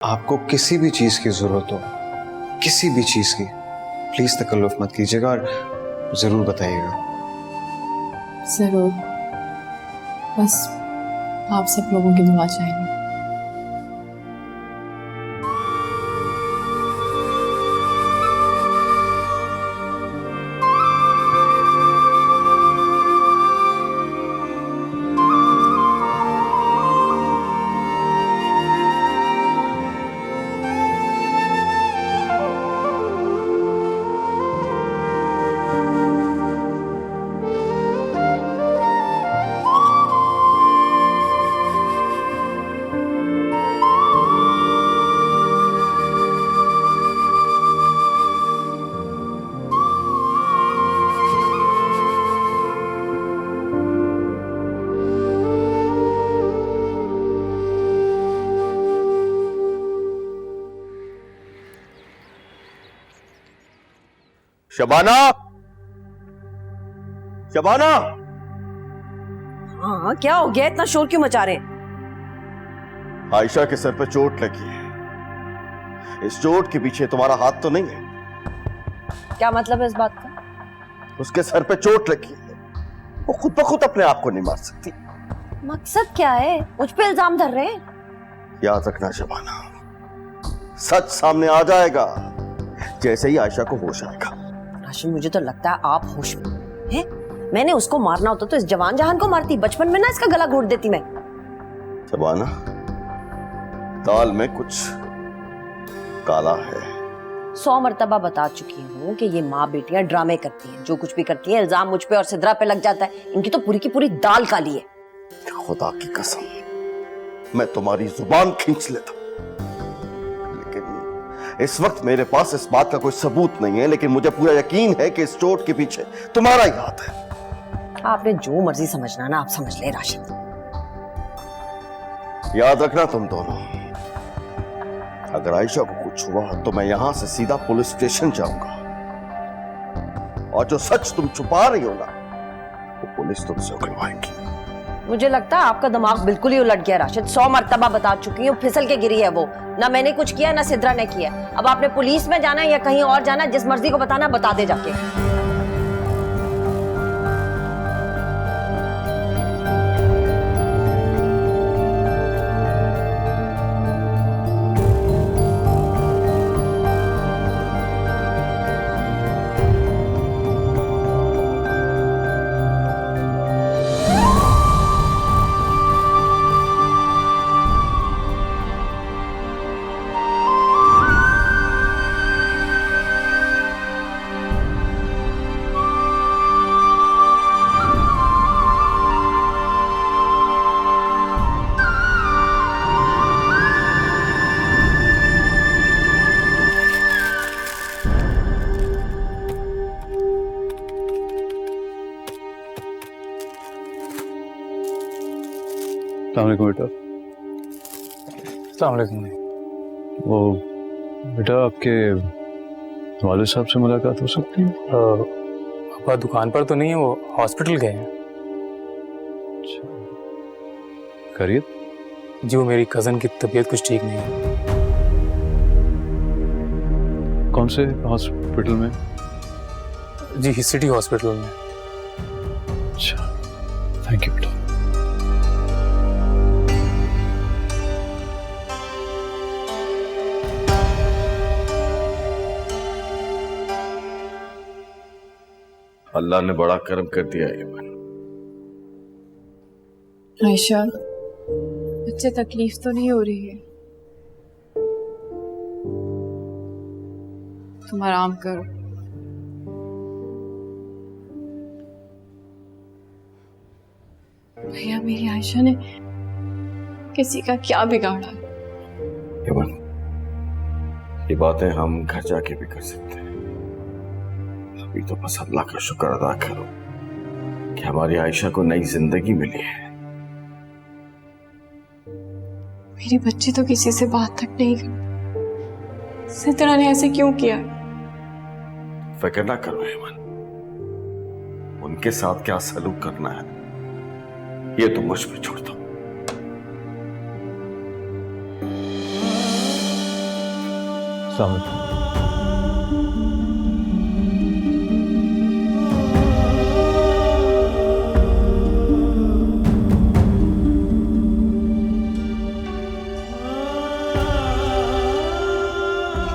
आपको किसी भी चीज की जरूरत हो, किसी भी चीज की, प्लीज तकल्लुफ मत कीजिएगा और जरूर बताइएगा। जरूर, बस आप सब लोगों की दुआ चाहिए। शबाना, शबाना। हाँ, क्या हो गया? इतना शोर क्यों मचा रहे हैं? आयशा के सर पे चोट लगी है। इस चोट के पीछे तुम्हारा हाथ तो नहीं है? क्या मतलब है इस बात का? उसके सर पे चोट लगी है, वो खुद ब खुद अपने आप को नहीं मार सकती। मकसद क्या है? मुझ पे इल्जाम धर रहे हैं? याद रखना शबाना, सच सामने आ जाएगा जैसे ही आयशा को होश आएगा। राशिद, मुझे तो लगता है आप होश में हैं। मैंने उसको मारना होता तो इस जवान जहान को मारती। बचपन में ना इसका गला घोट देती मैं। शबाना, दाल में कुछ काला है। 100 मर्तबा बता चुकी हूँ कि ये माँ बेटियां ड्रामे करती हैं। जो कुछ भी करती है इल्जाम मुझ पे और सिद्रा पे लग जाता है। इनकी तो पूरी की पूरी दाल काली है। खुदा की कसम, मैं तुम्हारी जुबान खींच लेता, लेकिन इस वक्त मेरे पास इस बात का कोई सबूत नहीं है। लेकिन मुझे पूरा यकीन है कि इस चोट के पीछे तुम्हारा ही हाथ है। आपने जो मर्जी समझना ना आप समझ ले राशिद। याद रखना तुम दोनों, अगर आयशा को कुछ हुआ तो मैं यहां से सीधा पुलिस स्टेशन जाऊंगा, और जो सच तुम छुपा रही हो ना, वो पुलिस तुमसे उगलवाएगी। मुझे लगता है आपका दिमाग बिल्कुल ही उलट गया राशिद। 100 मर्तबा बता चुकी हूँ, फिसल के गिरी है वो। ना मैंने कुछ किया ना सिद्रा ने किया। अब आपने पुलिस में जाना है या कहीं और जाना, जिस मर्जी को बताना बता दे जाके। अस्सलाम वालेकुम बेटा। अस्सलाम वालेकुम। वो बेटा, आपके वालिद साहब से मुलाकात हो सकती है? पापा दुकान पर तो नहीं है, वो हॉस्पिटल गए हैं। खैरियत? जी, वो मेरी कज़न की तबीयत कुछ ठीक नहीं है। कौन से हॉस्पिटल में? जी, सिटी हॉस्पिटल में। अच्छा, थैंक यू बेटा। अल्लाह ने बड़ा करम कर दिया है। आयशा, बच्चे तकलीफ तो नहीं हो रही है? तुम आराम करो। भैया, मेरी आयशा ने किसी का क्या बिगाड़ा? ये बातें हम घर जाके भी कर सकते हैं। अभी तो बस अल्लाह का शुक्र अदा करो कि हमारी आयशा को नई जिंदगी मिली है। मेरी बच्ची तो किसी से बात तक नहीं करती। सिद्रा ने ऐसे क्यों किया? फिक्र ना करो हेमन, उनके साथ क्या सलूक करना है ये तो मुझ पे छोड़ दो। अस्सलाम वालेकुम।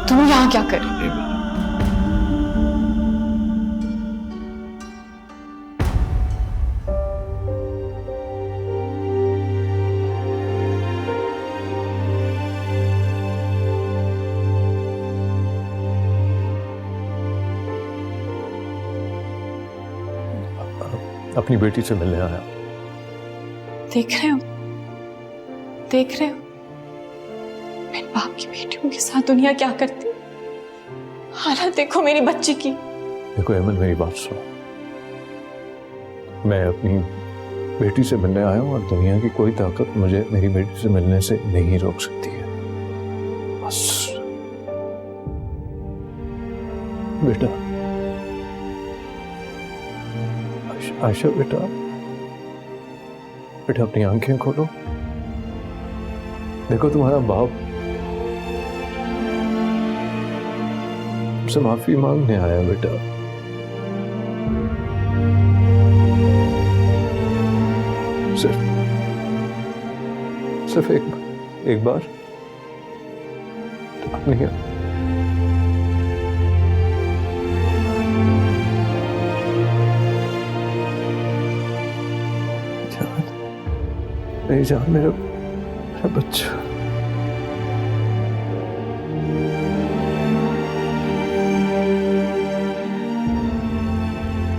तुम यहाँ क्या कर रहे हो? अपनी बेटी से मिलने आया। देख रहे हो, देख रहे हो मेरे बाप की बेटियों के साथ दुनिया क्या करती है। हालत देखो मेरी बच्ची की। देखो अहमद, मेरी बात सुनो। मैं अपनी बेटी से मिलने आया हूँ और दुनिया की कोई ताकत मुझे मेरी बेटी से मिलने से नहीं रोक सकती है। बस बेटा, आयशा बेटा, बेटा अपनी आंखें खोलो। देखो तुम्हारा बाप तुमसे माफी मांगने आया बेटा। सिर्फ एक बार नहीं। मेरी जान, मेरा बच्चा।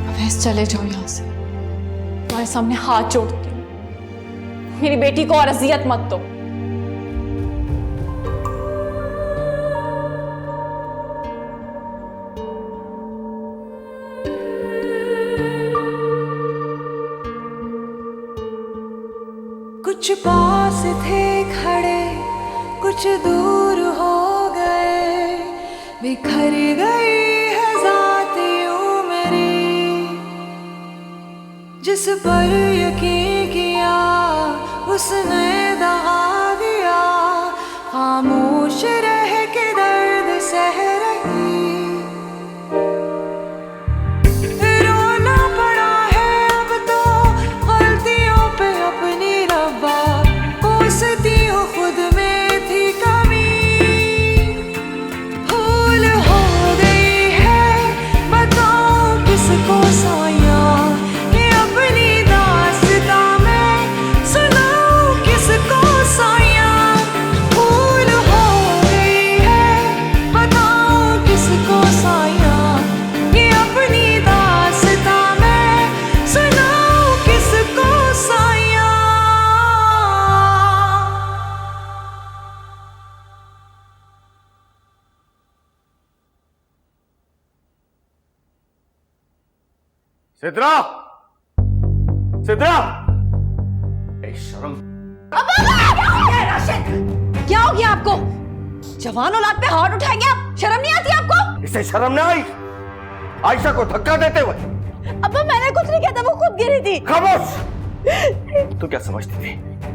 अवैस चले जाओ यहाँ से, तुम्हारे सामने हाथ जोड़ती हूँ। मेरी बेटी को और अजियत मत दो। कुछ पास थे खड़े, कुछ दूर हो गए, बिखर गई है ज़ात यूं मेरी। जिस पर यकीन किया उसने दगा दिया, खामोश रह के दर्द सह रही। रोना पड़ा है अब तो गलतियों पे अपनी, रब्बा कोसती हूँ खुद में थी कमी। भूल हो गई है बताऊं किसको साया, ये अपनी दास्तां मैं सुनाऊं किसको साया। भूल हो गई है बताऊं किसको साया, ये अपनी दास्तां मैं सुनाऊं किसको साया। सिद्रा, सिद्रा, शर्म। क्या हो गया आपको? जवान औलाद पे हाथ उठाएंगे आप? शर्म नहीं आती आपको? इसे शर्म ना आई आयशा को धक्का देते हुए? अब्बा मैंने कुछ नहीं किया था, वो खुद गिरी थी। खामोश। तू क्या समझती थी?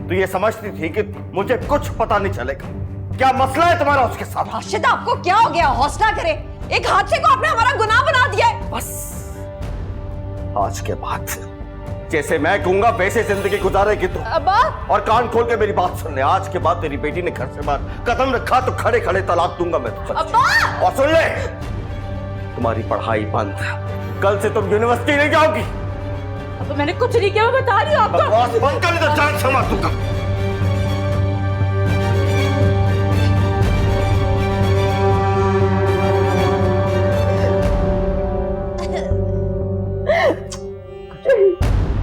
तू ये समझती थी कि मुझे कुछ पता नहीं चलेगा? क्या मसला है तुम्हारा उसके साथ? राशिद आपको क्या हो गया? हौसला करे, एक हादसे को आपने हमारा गुनाह बना दिया है। बस आज के बाद जैसे मैं कहूंगा वैसे जिंदगी गुजारेगी तू। अब्बा, और कान खोल के मेरी बात सुन ले, आज के बाद तेरी बेटी ने घर से बाहर कदम रखा तो खड़े खड़े तलाक दूंगा मैं तुझे। अब्बा! और सुन ले, तुम्हारी पढ़ाई बंद है, कल से तुम यूनिवर्सिटी नहीं जाओगी। अब्बा मैंने कुछ नहीं किया, मैं बता रही हूँ आपको। बकवास बंद कर, तो जान से मार दूंगा।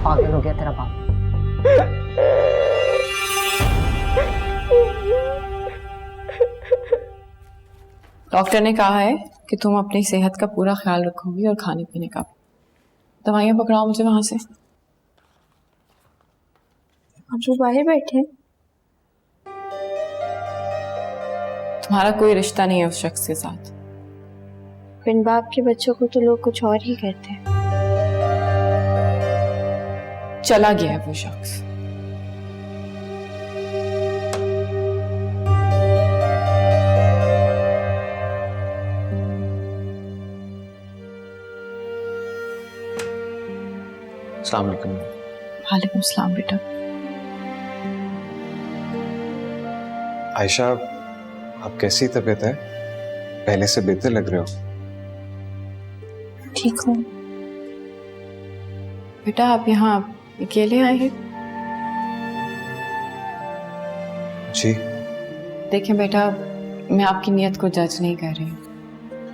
पागल हो गया तेरा बाप। डॉक्टर ने कहा है कि तुम अपनी सेहत का पूरा ख्याल रखोगी और खाने पीने का। दवाइयाँ पकड़ाओ मुझे वहां से। आप जो बाहर बैठे हैं, तुम्हारा कोई रिश्ता नहीं है उस शख्स के साथ। बिन बाप के बच्चों को तो लोग कुछ और ही कहते हैं। चला गया है वो शख्स। अस्सलाम वालेकुम। वालेकुम सलाम बेटा। आयशा, आप कैसी तबीयत है? पहले से बेहतर लग रहे हो। ठीक हूँ बेटा। आप यहाँ अकेले आए हैं? जी। देखें बेटा, मैं आपकी नीयत को जज नहीं कर रही,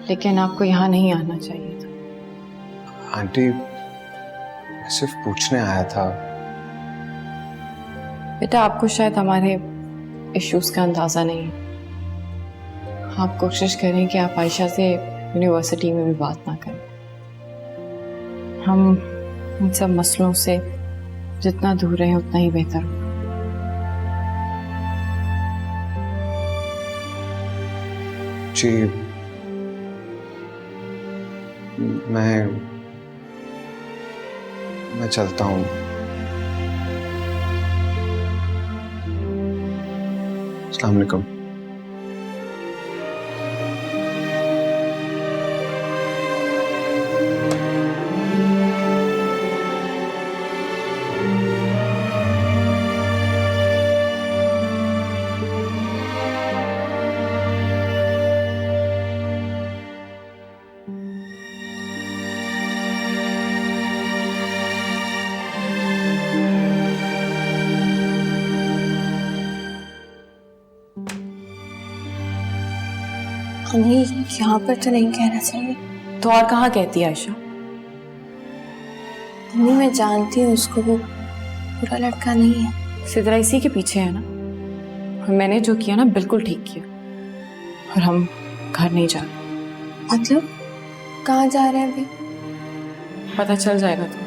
लेकिन आपको यहाँ नहीं आना चाहिए था। आंटी, मैं सिर्फ पूछने आया था। बेटा, आपको शायद हमारे इश्यूज का अंदाज़ा नहीं है। आप कोशिश करें कि आप आयशा से यूनिवर्सिटी में भी बात ना करें। हम इन सब मसलों से जितना दूर रहें उतना ही बेहतर होगा। जी, मैं चलता हूँ। अस्सलाम वालेकुम। हमें यहाँ पर तो नहीं कहना चाहिए। तो और कहाँ कहती है आयशा? मम्मी, मैं जानती हूँ उसको, वो बुरा लड़का नहीं है। सिद्रा इसी के पीछे है ना। और मैंने जो किया ना बिल्कुल ठीक किया। और हम घर नहीं जा रहे। मतलब कहाँ जा रहे हैं अभी? पता चल जाएगा तो।